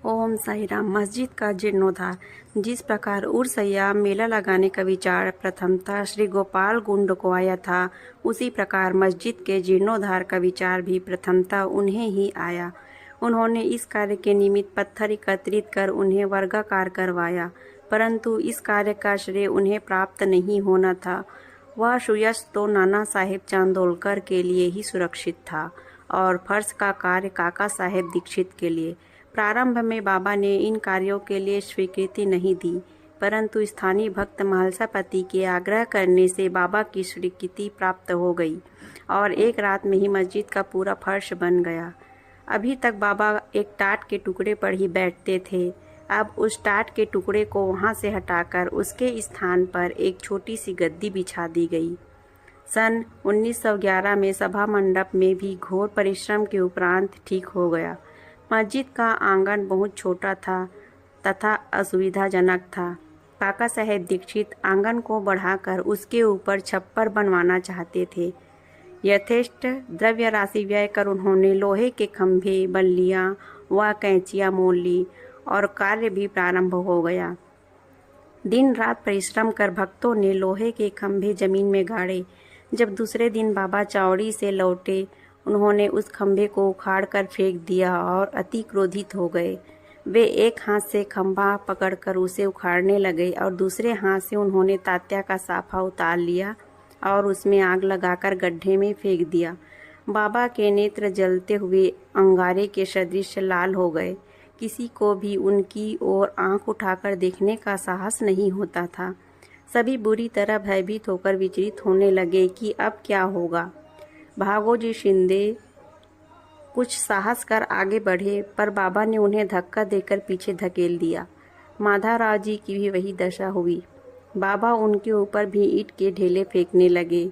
ओम साई राम। मस्जिद का जीर्णोद्धार। जिस प्रकार उर्सैया मेला लगाने का विचार प्रथमतः श्री गोपाल गुंड को आया था, उसी प्रकार मस्जिद के जीर्णोद्धार का विचार भी प्रथमतः उन्हें ही आया। उन्होंने इस कार्य के निमित्त पत्थर एकत्रित कर उन्हें वर्गाकार करवाया, परंतु इस कार्य का श्रेय उन्हें प्राप्त नहीं होना था। वह सुयश तो नाना साहेब चांदोलकर के लिए ही सुरक्षित था और फर्श का कार्य काका साहेब दीक्षित के लिए। प्रारंभ में बाबा ने इन कार्यों के लिए स्वीकृति नहीं दी, परंतु स्थानीय भक्त महालसापति के आग्रह करने से बाबा की स्वीकृति प्राप्त हो गई और एक रात में ही मस्जिद का पूरा फर्श बन गया। अभी तक बाबा एक टाट के टुकड़े पर ही बैठते थे। अब उस टाट के टुकड़े को वहां से हटाकर उसके स्थान पर एक छोटी सी गद्दी बिछा दी गई। सन 1911 में सभा मंडप में भी घोर परिश्रम के उपरांत ठीक हो गया। मस्जिद का आंगन बहुत छोटा था तथा असुविधाजनक था। काका साहेब दीक्षित आंगन को बढ़ाकर उसके ऊपर छप्पर बनवाना चाहते थे। यथेष्ट द्रव्य राशि व्यय कर उन्होंने लोहे के खंभे, बल्लियां व कैंचियां मोल ली और कार्य भी प्रारंभ हो गया। दिन रात परिश्रम कर भक्तों ने लोहे के खंभे जमीन में गाड़े। जब दूसरे दिन बाबा चावड़ी से लौटे, उन्होंने उस खंभे को उखाड़ कर फेंक दिया और अति क्रोधित हो गए। वे एक हाथ से खंभा पकड़कर उसे उखाड़ने लगे और दूसरे हाथ से उन्होंने तात्या का साफा उतार लिया और उसमें आग लगाकर गड्ढे में फेंक दिया। बाबा के नेत्र जलते हुए अंगारे के सदृश लाल हो गए। किसी को भी उनकी ओर आंख उठाकर देखने का साहस नहीं होता था। सभी बुरी तरह भयभीत होकर विचलित होने लगे कि अब क्या होगा। भागोजी शिंदे कुछ साहस कर आगे बढ़े, पर बाबा ने उन्हें धक्का देकर पीछे धकेल दिया। माधवराव जी की भी वही दशा हुई। बाबा उनके ऊपर भी ईंट के ढेले फेंकने लगे।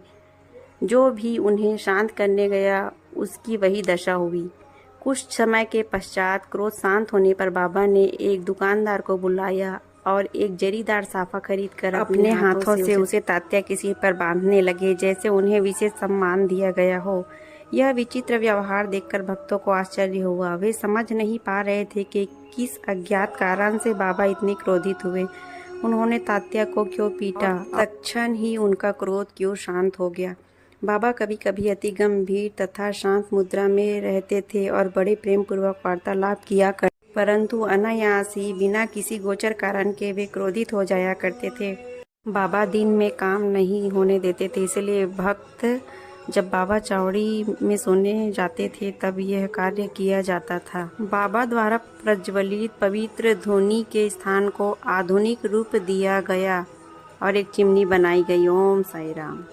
जो भी उन्हें शांत करने गया, उसकी वही दशा हुई। कुछ समय के पश्चात क्रोध शांत होने पर बाबा ने एक दुकानदार को बुलाया और एक जरीदार साफा खरीदकर अपने हाथों से उसे तात्या के सिर पर बांधने लगे, जैसे उन्हें विशेष सम्मान दिया गया हो। यह विचित्र व्यवहार देखकर भक्तों को आश्चर्य हुआ। वे समझ नहीं पा रहे थे कि किस अज्ञात कारण से बाबा इतने क्रोधित हुए। उन्होंने तात्या को क्यों पीटा, तत्क्षण ही उनका क्रोध क्यों शांत हो गया। बाबा कभी कभी अति गंभीर तथा शांत मुद्रा में रहते थे और बड़े प्रेम पूर्वक वार्तालाप किया करते, परंतु अनायास ही बिना किसी गोचर कारण के वे क्रोधित हो जाया करते थे। बाबा दिन में काम नहीं होने देते थे, इसलिए भक्त जब बाबा चावड़ी में सोने जाते थे तब यह कार्य किया जाता था। बाबा द्वारा प्रज्वलित पवित्र ध्वनि के स्थान को आधुनिक रूप दिया गया और एक चिमनी बनाई गई। ओम साई राम।